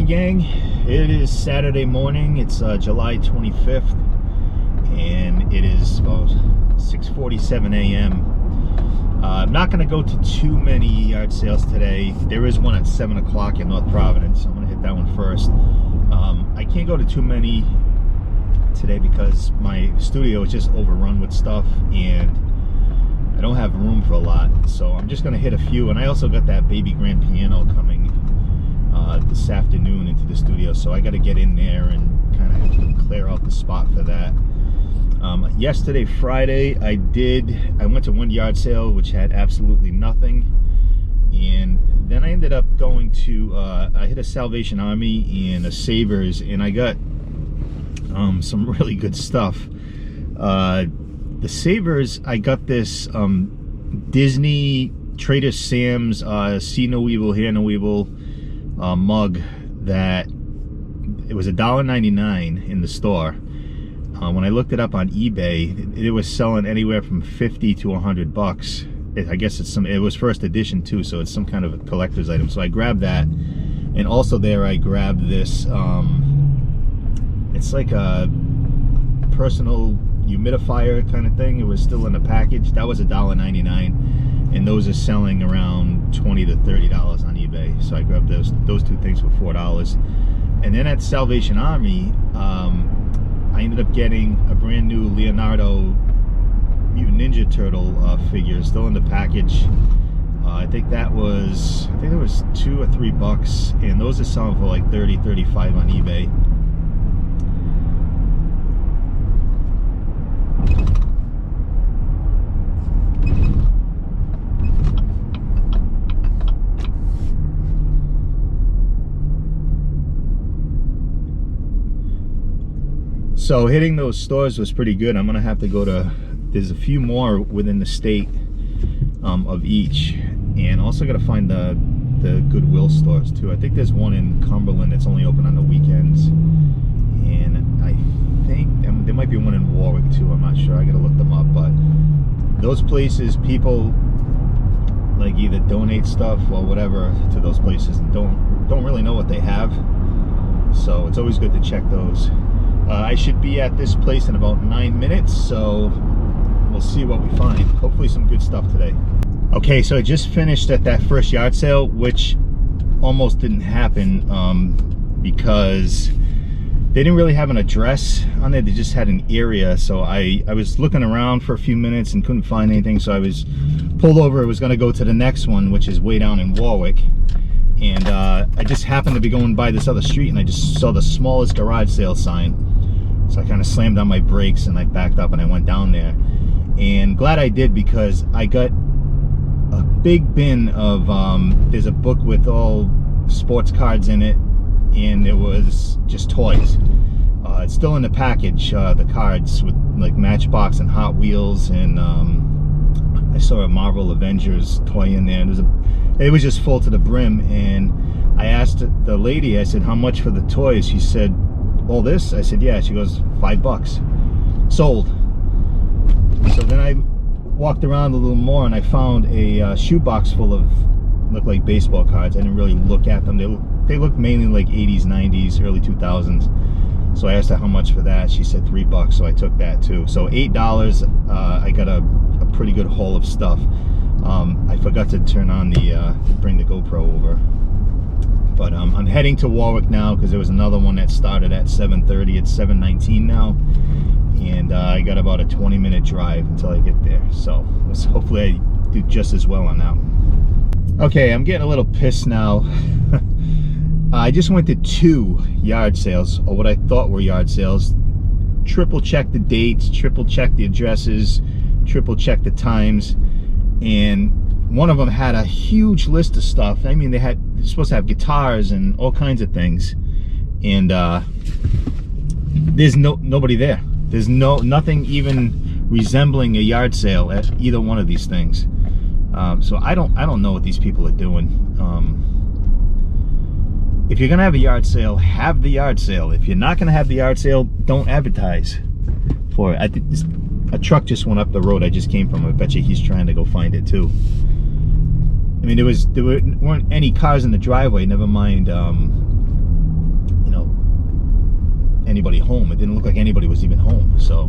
morning, gang. It is Saturday morning. It's July 25th, and it is about 6:47 a.m. I'm not going to go to too many yard sales today. There is one at 7 o'clock in North Providence, so I'm going to hit that one first. I can't go to too many today because my studio is just overrun with stuff, and I don't have room for a lot. So I'm just going to hit a few, and I also got that baby grand piano coming this afternoon into the studio, so I got to get in there and kind of clear out the spot for that. Yesterday, Friday, I went to one yard sale which had absolutely nothing, and then I ended up going to I hit a Salvation Army and a Savers, and I got some really good stuff. The Savers, I got this Disney Trader Sam's See No Evil, Hear No Evil mug that it was $1.99 in the store. When I looked it up on eBay, it was selling anywhere from 50 to 100 bucks. I guess it was first edition too, so it's some kind of a collector's item. So I grabbed that, and also there I grabbed this. It's like a personal humidifier kind of thing. It was still in the package. That was $1.99, and those are selling around $20 to $30 on eBay. So I grabbed those two things for $4. And then at Salvation Army, I ended up getting a brand new Leonardo Mutant Ninja Turtle figure, still in the package. I think it was $2 or $3, and those are selling for like $30, $35 on eBay. So hitting those stores was pretty good. I'm gonna have to go to, there's a few more within the state of each, and also gotta find the Goodwill stores too. I think there's one in Cumberland that's only open on the weekends, and I think there might be one in Warwick too. I'm not sure, I gotta look them up. But those places, people like either donate stuff or whatever to those places and don't really know what they have, so it's always good to check those. I should be at this place in about 9 minutes, so we'll see what we find. Hopefully some good stuff today. Okay, so I just finished at that first yard sale, which almost didn't happen because they didn't really have an address on there. They just had an area. So I was looking around for a few minutes and couldn't find anything, so I was pulled over. I was going to go to the next one, which is way down in Warwick. And I just happened to be going by this other street, and I just saw the smallest garage sale sign. So I kind of slammed on my brakes and I backed up and I went down there. And glad I did, because I got a big bin of, there's a book with all sports cards in it, and it was just toys. It's still in the package, the cards with like Matchbox and Hot Wheels, and I saw a Marvel Avengers toy in there. It was just full to the brim, and I asked the lady, I said, how much for the toys? She said, all this? I said, yeah. She goes, $5. Sold. So then I walked around a little more, and I found a shoebox full of, looked like baseball cards. I didn't really look at them. They looked mainly like 80s, 90s, early 2000s. So I asked her how much for that. She said $3, so I took that too. So $8, I got a pretty good haul of stuff. I forgot to turn on bring the GoPro over. But I'm heading to Warwick now, because there was another one that started at 7:30. It's 7:19 now, and I got about a 20-minute drive until I get there. So hopefully I do just as well on that one. Okay, I'm getting a little pissed now. I just went to 2 yard sales, or what I thought were yard sales. Triple checked the dates, triple checked the addresses, triple checked the times, and one of them had a huge list of stuff. I mean, they're supposed to have guitars and all kinds of things, and there's nobody there. There's nothing even resembling a yard sale at either one of these things. So I don't know what these people are doing. If you're gonna have a yard sale, have the yard sale. If you're not gonna have the yard sale, don't advertise for it. I think a truck just went up the road I just came from. I bet you he's trying to go find it too. I mean, there weren't any cars in the driveway, never mind anybody home. It didn't look like anybody was even home. So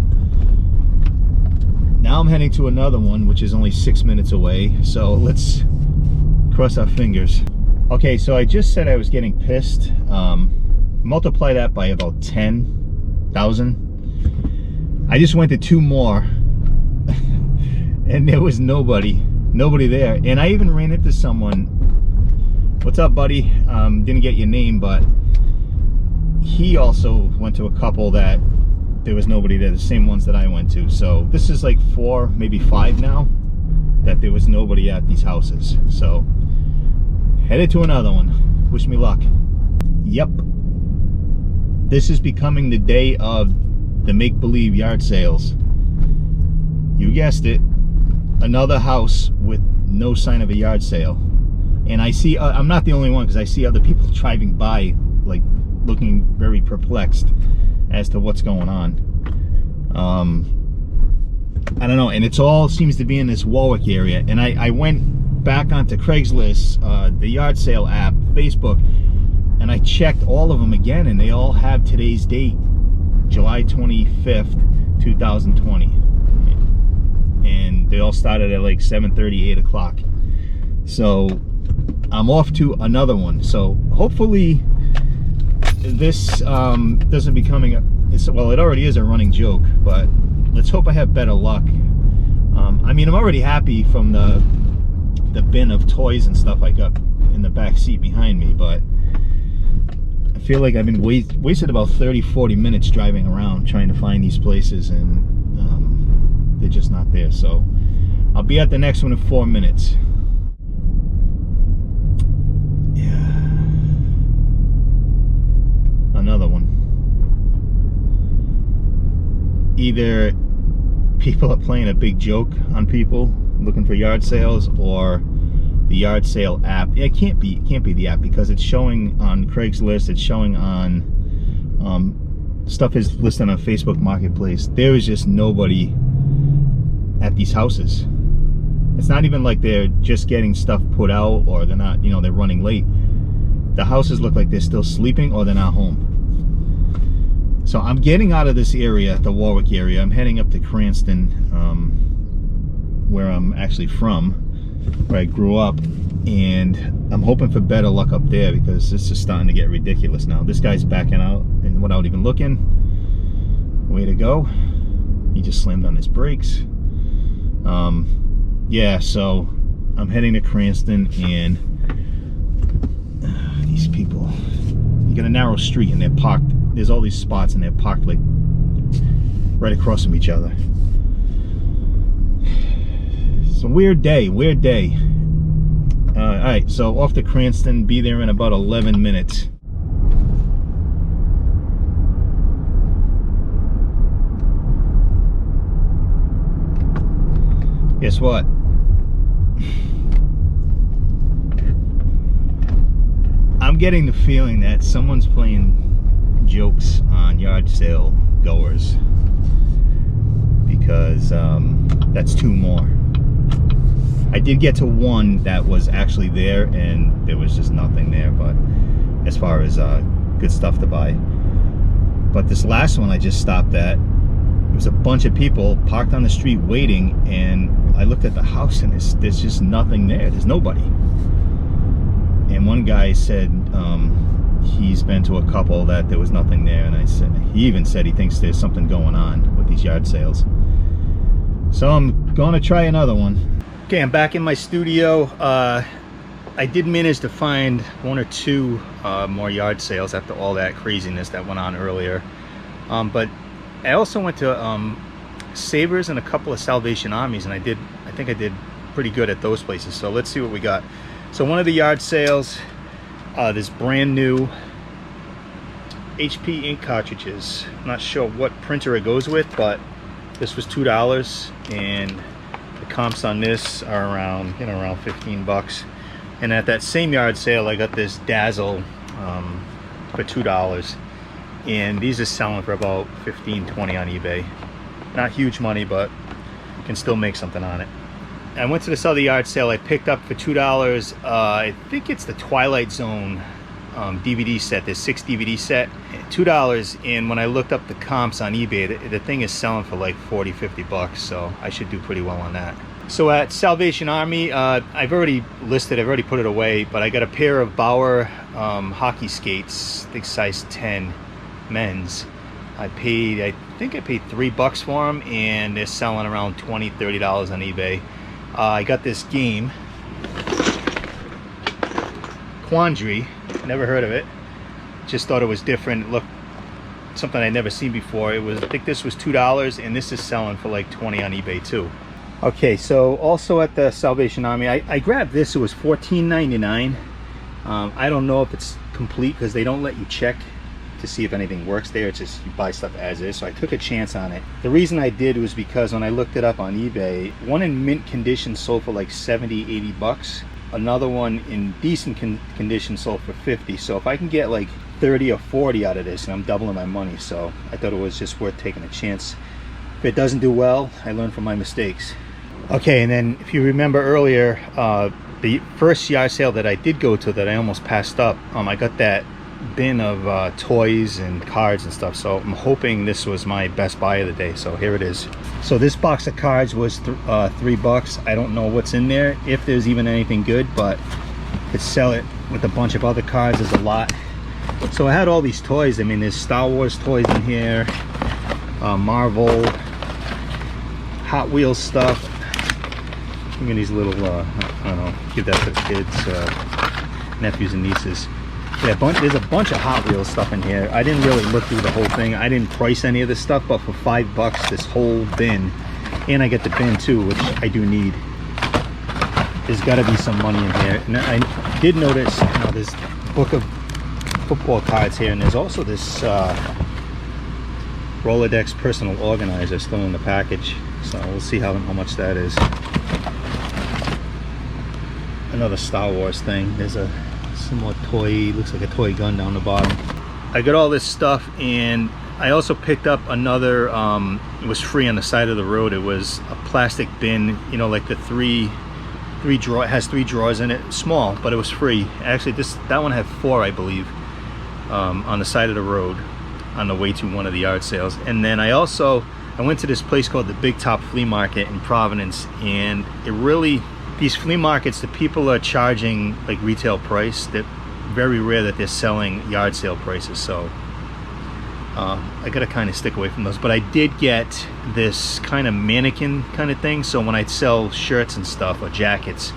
now I'm heading to another one, which is only 6 minutes away. So let's cross our fingers. Okay, so I just said I was getting pissed. Multiply that by about 10,000. I just went to 2 more and there was nobody there. And I even ran into someone. What's up, buddy? Didn't get your name, but he also went to a couple that there was nobody there, the same ones that I went to. So this is like 4, maybe 5 now that there was nobody at these houses. So headed to another one. Wish me luck. Yep. This is becoming the day of the make-believe yard sales. You guessed it. Another house with no sign of a yard sale. And I see, I'm not the only one, because I see other people driving by, like, looking very perplexed as to what's going on. I don't know, and it's all seems to be in this Warwick area. And I went back onto Craigslist, the yard sale app, Facebook, and I checked all of them again, and they all have today's date, July 25th, 2020. And they all started at like 7:30, 8 o'clock. So I'm off to another one. So hopefully this doesn't become well, it already is a running joke, but let's hope I have better luck. I mean, I'm already happy from the bin of toys and stuff I got in the back seat behind me, but I feel like I've been wasted about 30-40 minutes driving around trying to find these places, and they're just not there. So I'll be at the next one in 4 minutes. Yeah, another one. Either people are playing a big joke on people looking for yard sales, or the yard sale app. It can't be the app, because it's showing on Craigslist, it's showing on stuff is listed on Facebook Marketplace. There is just nobody at these houses. It's not even like they're just getting stuff put out, or they're not, you know, they're running late. The houses look like they're still sleeping, or they're not home. So I'm getting out of this area, the Warwick area. I'm heading up to Cranston, where I'm actually from, where I grew up, and I'm hoping for better luck up there, because this is starting to get ridiculous now. This guy's backing out and without even looking. Way to go. He just slammed on his brakes. Yeah, so I'm heading to Cranston, and these people, you got a narrow street and they're parked, there's all these spots and they're parked like right across from each other. It's a weird day. Alright, so off to Cranston, be there in about 11 minutes. Guess what? I'm getting the feeling that someone's playing jokes on yard sale goers, because that's 2 more. I did get to one that was actually there, and there was just nothing there, but as far as good stuff to buy. But this last one I just stopped at, there was a bunch of people parked on the street waiting, and I looked at the house, and there's just nothing there. There's nobody. And one guy said he's been to a couple that there was nothing there, and he even said he thinks there's something going on with these yard sales. So I'm gonna try another one. Okay, I'm back in my studio. I did manage to find 1 or 2 more yard sales after all that craziness that went on earlier. But I also went to Savers and a couple of Salvation Armies, and I think I did pretty good at those places. So let's see what we got. So one of the yard sales, this brand new HP ink cartridges. I'm not sure what printer it goes with, but this was $2, and the comps on this are around, you know, around 15 bucks. And at that same yard sale, I got this Dazzle for $2, and these are selling for about $15, $20 on eBay. Not huge money, but can still make something on it. I went to this other yard sale I picked up for $2. I think it's the Twilight Zone DVD set, this 6 DVD set, $2. And when I looked up the comps on eBay, the thing is selling for like 40-50 bucks, so I should do pretty well on that. So at Salvation Army, I've already put it away, but I got a pair of Bauer hockey skates, I think size 10 men's. I think I paid $3 for them, and they're selling around $20-30 on eBay. I got this game, Quandary, never heard of it, just thought it was different. It looked something I'd never seen before. I think this was $2, and this is selling for like 20 on eBay too. Okay, so also at the Salvation Army, I grabbed this. It was $14.99. I don't know if it's complete because they don't let you check to see if anything works there. It's just you buy stuff as is, so I took a chance on it. The reason I did was because when I looked it up on eBay, one in mint condition sold for like 70-80 bucks. Another one in decent condition sold for 50. So if I can get like 30 or 40 out of this, and I'm doubling my money, so I thought it was just worth taking a chance. If it doesn't do well, I learn from my mistakes. Okay, and then if you remember earlier, the first yard sale that I did go to that I almost passed up, I got that bin of toys and cards and stuff, so I'm hoping this was my best buy of the day. So here it is. So this box of cards was $3. I don't know what's in there, if there's even anything good, but could sell it with a bunch of other cards. There's a lot. So I had all these toys. I mean, there's Star Wars toys in here, Marvel, Hot Wheels stuff. Look at these little, I don't know, give that to the kids, nephews and nieces. Yeah, there's a bunch of Hot Wheels stuff in here. I didn't really look through the whole thing. I didn't price any of this stuff, but for $5, this whole bin, and I get the bin too, which I do need. There's got to be some money in here. And I did notice, you know, this book of football cards here, and there's also this Rolodex personal organizer still in the package. So we'll see how much that is. Another Star Wars thing. There's some more toy, looks like a toy gun down the bottom. I got all this stuff, and I also picked up another, it was free on the side of the road. It was a plastic bin, you know, like the three drawer, it has 3 drawers in it, small, but it was free. Actually, that one had 4, I believe, on the side of the road on the way to one of the yard sales. And then I went to this place called the Big Top Flea Market in Providence, and it really, these flea markets, the people are charging like retail price. They're very rare that they're selling yard sale prices, so I gotta kind of stick away from those. But I did get this kind of mannequin kind of thing, so when I sell shirts and stuff or jackets,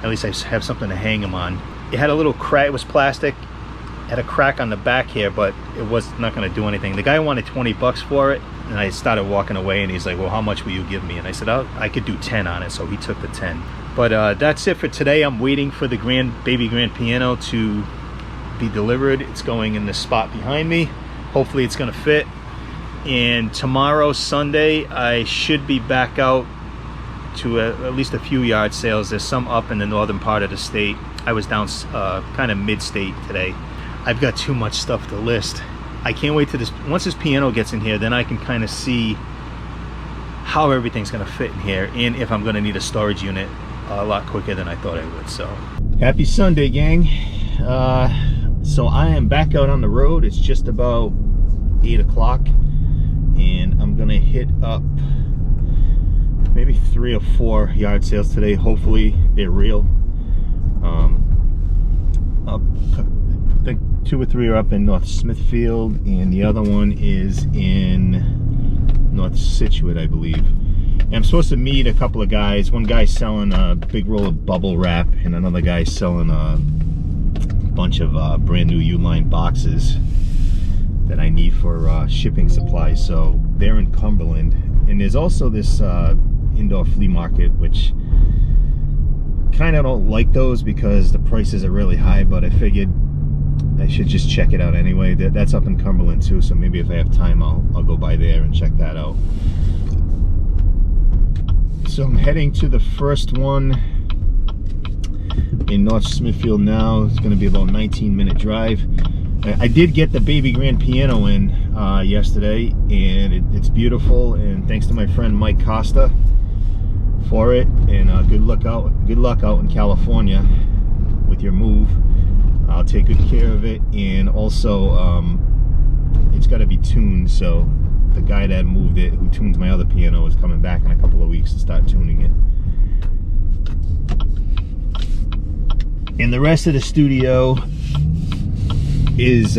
at least I have something to hang them on. It had a little crack, it was plastic, had a crack on the back here, but it was not going to do anything. The guy wanted $20 for it, and I started walking away, and he's like, well, how much will you give me? And I said, I could do 10 on it, so he took the 10. But that's it for today. I'm waiting for the baby grand piano to be delivered. It's going in the spot behind me. Hopefully it's going to fit. And tomorrow, Sunday, I should be back out to at least a few yard sales. There's some up in the northern part of the state. I was down kind of mid-state today. I've got too much stuff to list. I can't wait to once this piano gets in here, then I can kind of see how everything's going to fit in here, and if I'm going to need a storage unit a lot quicker than I thought I would. So happy Sunday, gang. So I am back out on the road. It's just about 8 o'clock, and I'm going to hit up maybe 3 or 4 yard sales today. Hopefully they're real. I think 2 or 3 are up in North Smithfield, and the other one is in North Scituate, I believe. And I'm supposed to meet a couple of guys. One guy's selling a big roll of bubble wrap, and another guy's selling a bunch of brand new Uline boxes that I need for shipping supplies. So they're in Cumberland. And there's also this indoor flea market, which kind of don't like those because the prices are really high, but I figured I should just check it out anyway. That's up in Cumberland too, so maybe if I have time I'll go by there and check that out. So I'm heading to the first one in North Smithfield now. It's going to be about a 19-minute drive. I did get the baby grand piano in yesterday, and it's beautiful, and thanks to my friend Mike Costa for it. And good luck out in California with your move. I'll take good care of it. And also it's got to be tuned, so the guy that moved it, who tunes my other piano, is coming back in a couple of weeks to start tuning it. And the rest of the studio is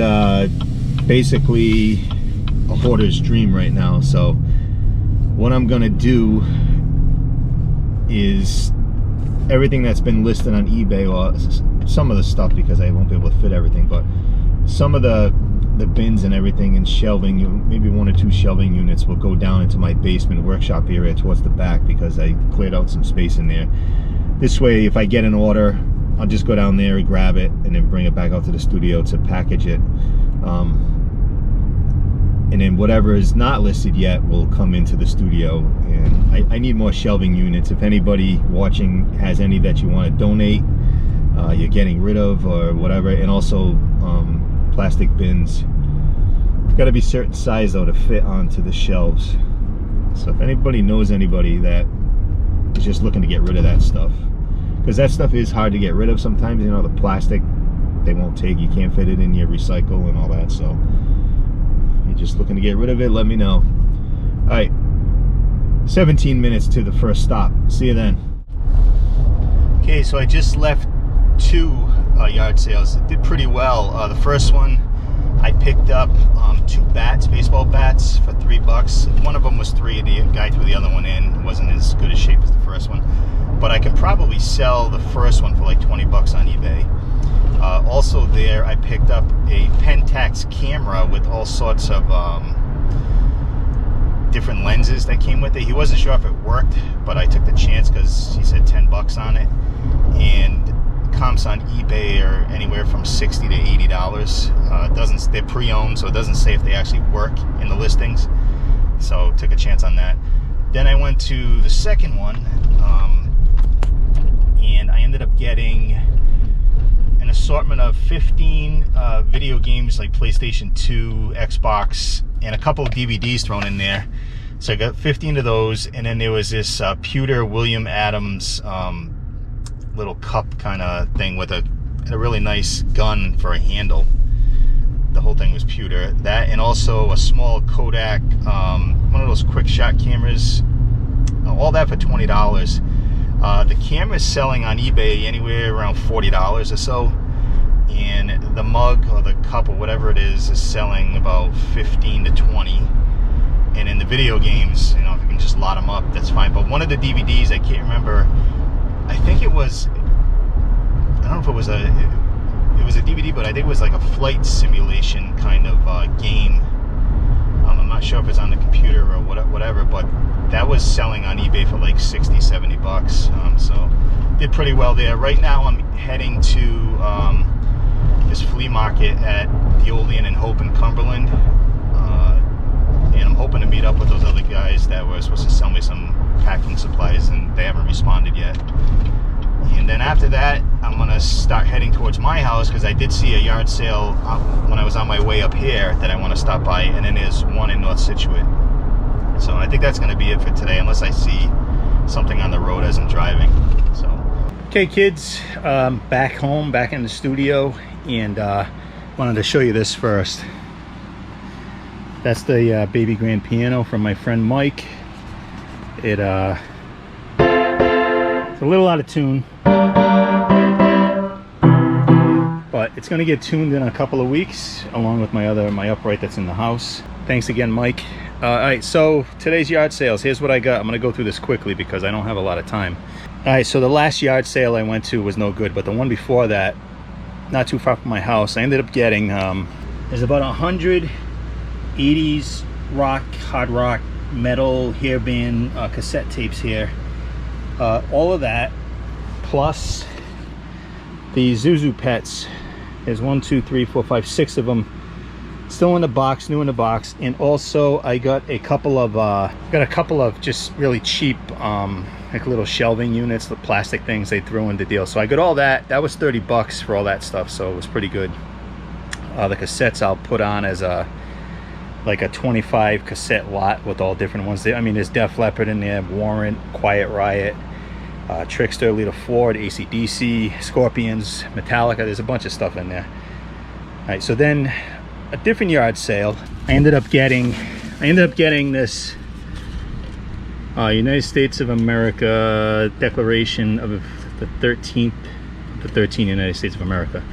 basically a hoarder's dream right now. So what I'm gonna do is everything that's been listed on eBay, or some of the stuff, because I won't be able to fit everything, but some of the bins and everything and shelving, maybe 1 or 2 shelving units, will go down into my basement workshop area towards the back, because I cleared out some space in there. This way, if I get an order, I'll just go down there and grab it and then bring it back out to the studio to package it. And then whatever is not listed yet will come into the studio. And I need more shelving units. If anybody watching has any that you want to donate, you're getting rid of or whatever, and also plastic bins. Got to be certain size though to fit onto the shelves. So if anybody knows anybody that is just looking to get rid of that stuff, because that stuff is hard to get rid of sometimes, you know, the plastic they won't take, you can't fit it in your recycle and all that. So if you're just looking to get rid of it, let me know. All right, 17 minutes to the first stop. See you then. Okay, so I just left 2 yard sales. It did pretty well. The first one I picked up 2 bats, baseball bats, for $3. One of them was 3, and the guy threw the other one in. It wasn't as good a shape as the first one, but I can probably sell the first one for like $20 on eBay. Also there, I picked up a Pentax camera with all sorts of different lenses that came with it. He wasn't sure if it worked, but I took the chance because he said $10 on it. And comps on eBay are anywhere from $60 to $80. They're pre-owned, so it doesn't say if they actually work in the listings. So took a chance on that. Then I went to the second one, and I ended up getting an assortment of 15 video games like PlayStation 2, Xbox, and a couple of DVDs thrown in there. So I got 15 of those, and then there was this pewter William Adams little cup kind of thing with a really nice gun for a handle. The whole thing was pewter. That, and also a small Kodak, one of those quick shot cameras. All that for $20. The camera is selling on eBay anywhere around $40 or so, and the mug or the cup or whatever it is selling about $15 to $20. And in the video games, you know, if you can just lot them up, that's fine. But one of the DVDs, I can't remember, I think it was, I don't know if it was a DVD, but I think it was like a flight simulation kind of game. I'm not sure if it's on the computer or whatever, but that was selling on eBay for like $60, $70. So did pretty well there. Right now I'm heading to this flea market at the Old Inn in Hope in Cumberland. And I'm hoping to meet up with those other guys that were supposed to sell me some packing supplies, and they haven't responded yet. And then after that, I'm gonna start heading towards my house, because I did see a yard sale when I was on my way up here that I want to stop by, and then there's one in North Scituate. So I think that's gonna be it for today, unless I see something on the road as I'm driving. So, okay, kids, back home, back in the studio, and wanted to show you this first. That's the baby grand piano from my friend Mike. It's a little out of tune, but it's going to get tuned in a couple of weeks, along with my upright that's in the house. Thanks again, Mike. All right, so today's yard sales. Here's what I got. I'm going to go through this quickly because I don't have a lot of time. All right, so the last yard sale I went to was no good, but the one before that, not too far from my house, I ended up getting there's about 100 80s rock, hard rock, metal, hairband cassette tapes here. All of that, plus the Zuzu Pets. There's 1, 2, 3, 4, 5, 6 of them still in the box, new in the box. And also I got a couple of just really cheap like little shelving units, the plastic things they threw in the deal. So I got all that. That was $30 for all that stuff, so it was pretty good. The cassettes I'll put on as like a 25 cassette lot with all different ones there. I mean, there's Def Leppard in there, Warrant, Quiet Riot, Trickster, Lita Ford, AC/DC, Scorpions, Metallica. There's a bunch of stuff in there. All right, so then a different yard sale. I ended up getting this United States of America Declaration of the 13th, the 13 United States of America.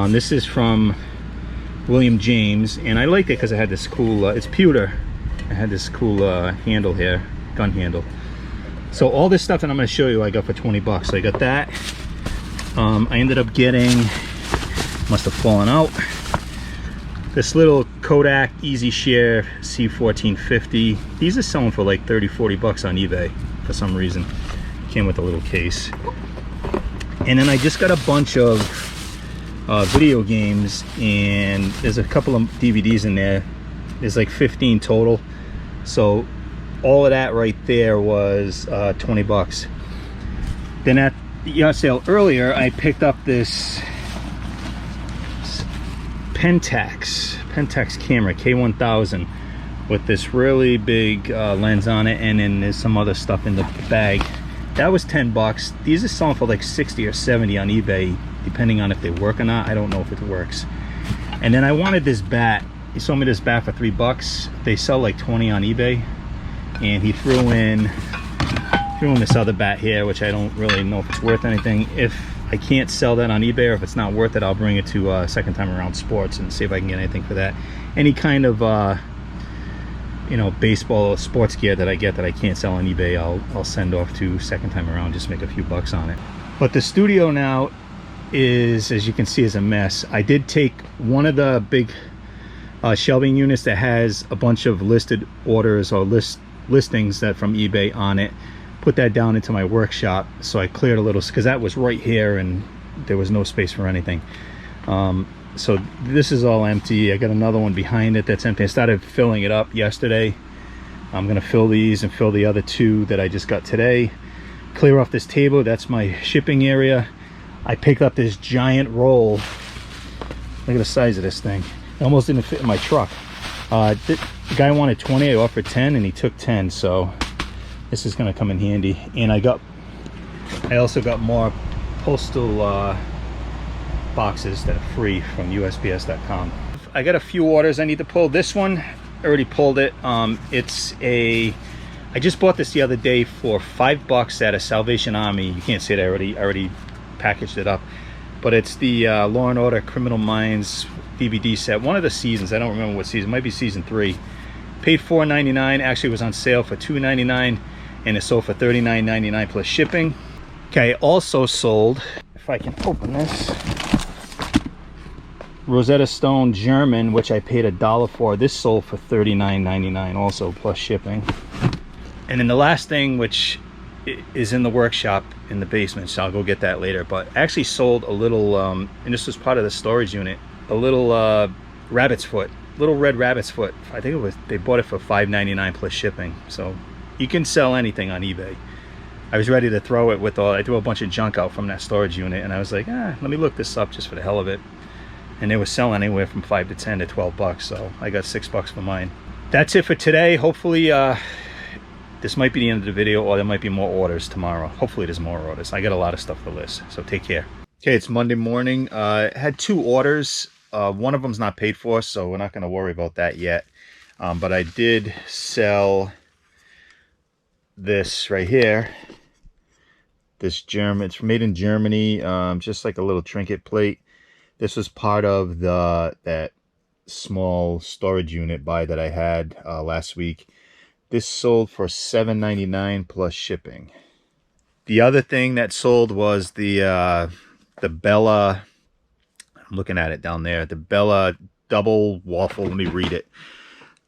This is from William James, and I liked it because it had this cool, it's pewter. It had this cool handle here, gun handle. So all this stuff that I'm going to show you I got for 20 bucks. So I got that. I ended up getting, must have fallen out, this little Kodak Easy Share C1450. These are selling for like 30-40 bucks on eBay for some reason. Came with a little case. And then I just got a bunch of video games, and there's a couple of DVDs in there. There's like 15 total. So all of that right there was 20 bucks. Then at the yard sale earlier, I picked up this Pentax camera K1000 with this really big lens on it, and then there's some other stuff in the bag. That was 10 bucks. These are selling for like 60 or 70 on eBay, depending on if they work or not. I don't know if it works. And then I wanted this bat. He sold me this bat for 3 bucks. They sell like 20 on eBay. And he threw in this other bat here, which I don't really know if it's worth anything. If I can't sell that on eBay, or if it's not worth it, I'll bring it to Second Time Around Sports and see if I can get anything for that. Any kind of you know, baseball or sports gear that I get that I can't sell on eBay, I'll send off to Second Time Around, just make a few bucks on it. But the studio now is, as you can see, is a mess. I did take one of the big shelving units that has a bunch of listed orders or listings that from eBay on it, put that down into my workshop. So I cleared a little, because that was right here and there was no space for anything. So this is all empty. I got another one behind it that's empty. I started filling it up yesterday. I'm gonna fill these and fill the other two that I just got today. Clear off this table. That's my shipping area. I picked up this giant roll. Look at the size of this thing. It almost didn't fit in my truck. The guy wanted 20, I offered 10, and he took 10, so this is gonna come in handy. And I also got more postal boxes that are free from USPS.com. I got a few orders I need to pull. This one, I already pulled it. I just bought this the other day for 5 bucks at a Salvation Army. You can't see it, I already packaged it up. But it's the Law and Order Criminal Minds DVD set, one of the seasons. I don't remember what season, it might be season 3. Paid $4.99, actually it was on sale for $2.99, and it sold for $39.99 plus shipping. Okay, also sold, if I can open this, Rosetta Stone German, which I paid $1 for. This sold for $39.99 also plus shipping. And then the last thing, which is in the workshop in the basement, so I'll go get that later, but I actually sold a little and this was part of the storage unit, a little rabbit's foot, little red rabbit's foot. I think it was, they bought it for $5.99 plus shipping. So you can sell anything on eBay. I was ready to throw it with all, I threw a bunch of junk out from that storage unit, and I was like, let me look this up just for the hell of it. And they were selling anywhere from 5 to 10 to 12 bucks, so I got 6 bucks for mine. That's it for today. Hopefully this might be the end of the video, or there might be more orders tomorrow. Hopefully there's more orders. I got a lot of stuff to list, so take care. Okay, it's Monday morning. I had 2 orders. One of them's not paid for, so we're not going to worry about that yet. But I did sell this right here. This German, it's made in Germany, just like a little trinket plate. This was part of that small storage unit buy that I had last week. This sold for $7.99 plus shipping. The other thing that sold was the Bella, I'm looking at it down there, the Bella double waffle, let me read it.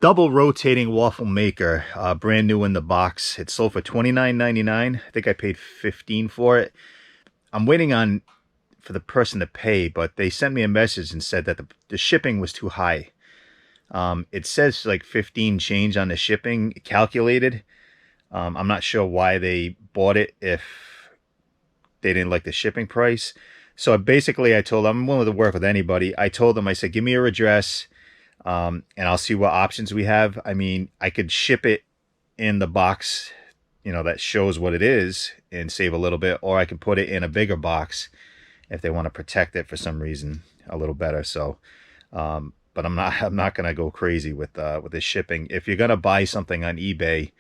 Double rotating waffle maker, brand new in the box. It sold for $29.99. I think I paid $15 for it. I'm waiting for the person to pay, but they sent me a message and said that the shipping was too high. It says like 15 change on the shipping calculated. I'm not sure why they bought it if they didn't like the shipping price. So basically I told them I'm willing to work with anybody. I told them, I said, give me your address. And I'll see what options we have. I mean, I could ship it in the box you know, that shows what it is and save a little bit, or I can put it in a bigger box if they want to protect it for some reason a little better. So but I'm not gonna go crazy with the shipping. If you're gonna buy something on eBay,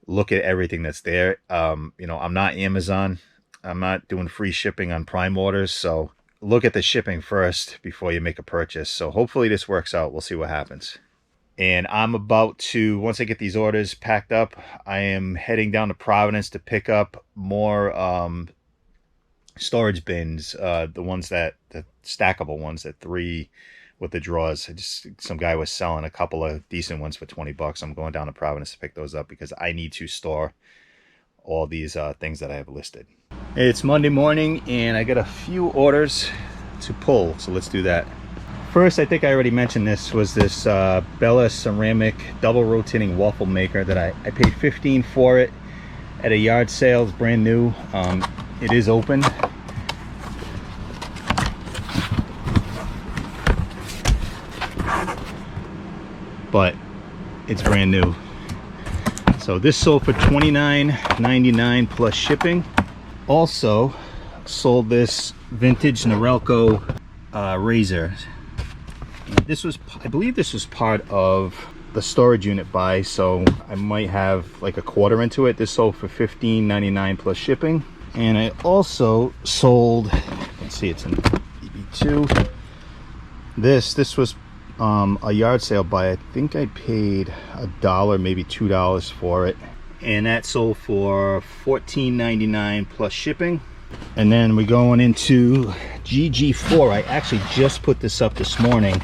look at everything that's there. You know, I'm not Amazon. I'm not doing free shipping on Prime orders, so look at the shipping first before you make a purchase. So hopefully this works out. We'll see what happens. And I'm about to, once I get these orders packed up, I am heading down to Providence to pick up more storage bins, the ones the stackable ones, that 3 with the drawers. Some guy was selling a couple of decent ones for 20 bucks. I'm going down to Providence to pick those up because I need to store all these things that I have listed. It's Monday morning and I got a few orders to pull, so let's do that. First, I think I already mentioned this, was this Bella ceramic double rotating waffle maker that I paid $15 for it at a yard sale. It's brand new. It is open. But it's brand new. So this sold for $29.99 plus shipping. Also sold this vintage Norelco razor. This was, I believe this was part of the storage unit buy, so I might have like a quarter into it. This sold for $15.99 plus shipping. And I also sold, let's see, it's in EB2. This was a yard sale buy. I think I paid $1, maybe $2 for it, and that sold for $14.99 plus shipping. And then we're going into GG4. I actually just put this up this morning.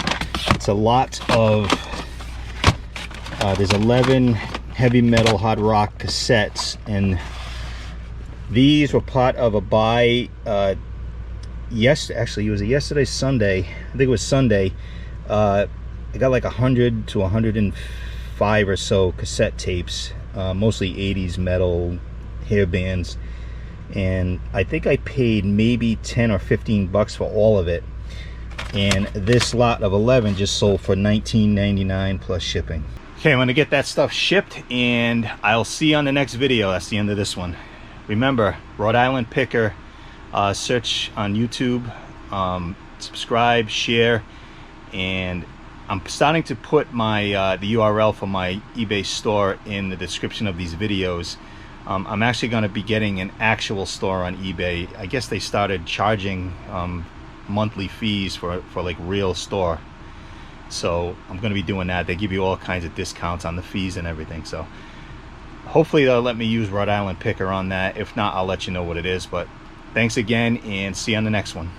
It's a lot of there's 11 heavy metal hard rock cassettes, and these were part of a buy actually it was yesterday, Sunday. I think it was Sunday. I got like 100 to 105 or so cassette tapes, mostly 80s metal hair bands, and I think I paid maybe 10 or 15 bucks for all of it. And this lot of 11 just sold for $19.99 plus shipping. Okay, I'm gonna get that stuff shipped and I'll see you on the next video. That's the end of this one. Remember, Rhode Island Picker, search on YouTube, subscribe, share, and I'm starting to put my the URL for my eBay store in the description of these videos. I'm actually going to be getting an actual store on eBay. I guess they started charging monthly fees for like real store, so I'm going to be doing that. They give you all kinds of discounts on the fees and everything, so hopefully they'll let me use Rhode Island Picker on that. If not, I'll let you know what it is. But thanks again and see you on the next one.